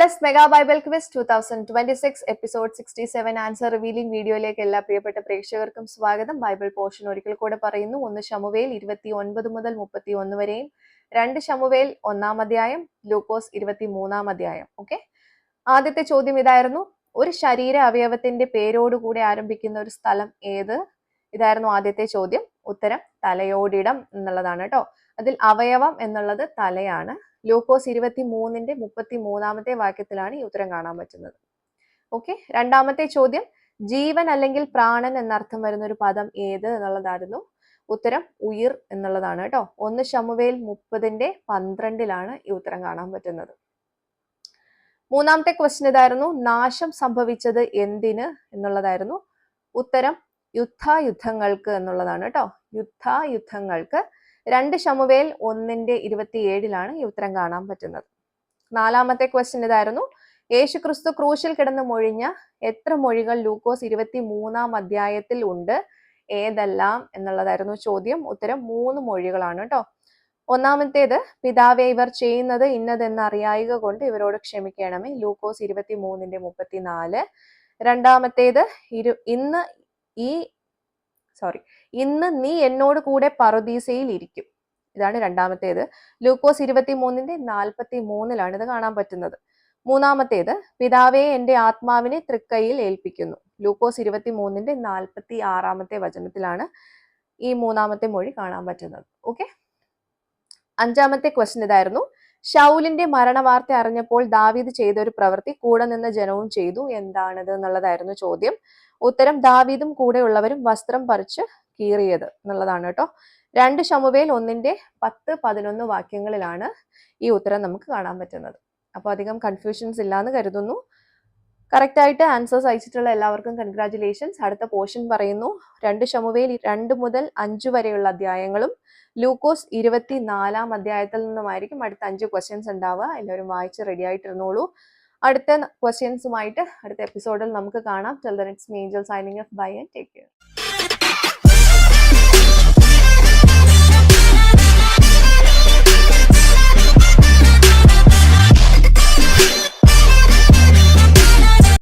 Bless mega Bible quiz 2026 episode 67 answer revealing വീഡിയോയിലേക്ക് എല്ലാ പ്രിയപ്പെട്ട പ്രേക്ഷകർക്കും സ്വാഗതം. ബൈബിൾ പോർഷൻ ഒരിക്കൽ കൂടെ പറയുന്നു. 1 ശമൂവേൽ 29 മുതൽ 31 വരെയും, 2 ശമൂവേൽ 1-ാം അധ്യായം, ലൂക്കോസ് 23-ാം അധ്യായം. ഓക്കെ, ആദ്യത്തെ ചോദ്യം ഇതായിരുന്നു: ഒരു ശരീര അവയവത്തിന്റെ പേരോടുകൂടെ ആരംഭിക്കുന്ന ഒരു സ്ഥലം ഏത്? ഇതായിരുന്നു ആദ്യത്തെ ചോദ്യം. ഉത്തരം തലയോടിടം എന്നുള്ളതാണ് കേട്ടോ. അതിൽ അവയവം എന്നുള്ളത് തലയാണ്. ലൂക്കോസ് 23-ന്റെ 33-ാമത്തെ വാക്യത്തിലാണ് ഈ ഉത്തരം കാണാൻ പറ്റുന്നത്. ഓക്കെ, രണ്ടാമത്തെ ചോദ്യം: ജീവൻ അല്ലെങ്കിൽ പ്രാണൻ എന്നർത്ഥം വരുന്ന ഒരു പദം ഏത് എന്നുള്ളതായിരുന്നു. ഉത്തരം ഉയിർ എന്നുള്ളതാണ് കേട്ടോ. 1 ശമൂവേൽ 30-ന്റെ 12-ലാണ് ഈ ഉത്തരം കാണാൻ പറ്റുന്നത്. മൂന്നാമത്തെ ക്വസ്റ്റ്യൻ ഇതായിരുന്നു: നാശം സംഭവിച്ചത് എന്തിന് എന്നുള്ളതായിരുന്നു. ഉത്തരം യുദ്ധങ്ങൾക്ക് എന്നുള്ളതാണ് കേട്ടോ. യുദ്ധങ്ങൾക്ക്. 2 ശമൂവേൽ 1-ന്റെ 27-ലാണ് ഈ ഉത്തരം കാണാൻ പറ്റുന്നത്. നാലാമത്തെ ക്വസ്റ്റ്യൻ ഇതായിരുന്നു: യേശുക്രിസ്തു ക്രൂശിൽ കിടന്ന് മൊഴിഞ്ഞ എത്ര മൊഴികൾ ലൂക്കോസ് 23-ാം അധ്യായത്തിൽ ഉണ്ട്? ഏതെല്ലാം എന്നുള്ളതായിരുന്നു ചോദ്യം. ഉത്തരം 3 മൊഴികളാണ് കേട്ടോ. ഒന്നാമത്തേത്: പിതാവേ, ഇവർ ചെയ്യുന്നത് ഇന്നതെന്ന് അറിയായിക കൊണ്ട് ഇവരോട് ക്ഷമിക്കണമേ, ലൂക്കോസ് 23-ന്റെ 34. രണ്ടാമത്തേത്: ഇന്ന് നീ എന്നോട് കൂടെ പറുദീസയിൽ ഇരിക്കും. ഇതാണ് രണ്ടാമത്തേത്. ലൂക്കോസ് 23-ന്റെ 43-ലാണ് ഇത് കാണാൻ പറ്റുന്നത്. മൂന്നാമത്തേത്: പിതാവേ, എന്റെ ആത്മാവിനെ തൃക്കൈയിൽ ഏൽപ്പിക്കുന്നു. ലൂക്കോസ് 23-ന്റെ 46-ാമത്തെ വചനത്തിലാണ് ഈ മൂന്നാമത്തെ മൊഴി കാണാൻ പറ്റുന്നത്. ഓക്കെ, അഞ്ചാമത്തെ ക്വസ്റ്റ്യൻ ഇതായിരുന്നു: ശൗലിന്റെ മരണവാർത്ത അറിഞ്ഞപ്പോൾ ദാവീദ് ചെയ്ത ഒരു പ്രവൃത്തി കൂടെ നിന്ന ജനവും ചെയ്തു. എന്താണിത് എന്നുള്ളതായിരുന്നു ചോദ്യം. ഉത്തരം ദാവീദും കൂടെയുള്ളവരും വസ്ത്രം പറിച്ച് കീറിയത് എന്നുള്ളതാണ് കേട്ടോ. 2 ശമൂവേൽ 1-ന്റെ 10-11 വാക്യങ്ങളിലാണ് ഈ ഉത്തരം നമുക്ക് കാണാൻ പറ്റുന്നത്. അപ്പൊ അധികം കൺഫ്യൂഷൻസ് ഇല്ലാന്ന് കരുതുന്നു. കറക്റ്റ് ആയിട്ട് ആൻസേഴ്സ് അയച്ചിട്ടുള്ള എല്ലാവർക്കും കൺഗ്രാറ്റുലേഷൻസ്. അടുത്ത പോർഷൻ പറയുന്നു: 2 ശമൂവേൽ 2 മുതൽ 5 വരെയുള്ള അധ്യായങ്ങളും ലൂക്കോസ് 24-ാം അധ്യായത്തിൽ നിന്നുമായിരിക്കും അടുത്ത 5 ക്വസ്റ്റ്യൻസ് ഉണ്ടാവുക. എല്ലാവരും വായിച്ച് റെഡി ആയിട്ടിരുന്നോളൂ. അടുത്ത ക്വസ്റ്റ്യൻസുമായിട്ട് അടുത്ത എപ്പിസോഡിൽ നമുക്ക് കാണാം. Till then, it's me, Angel, signing off. Bye and take care.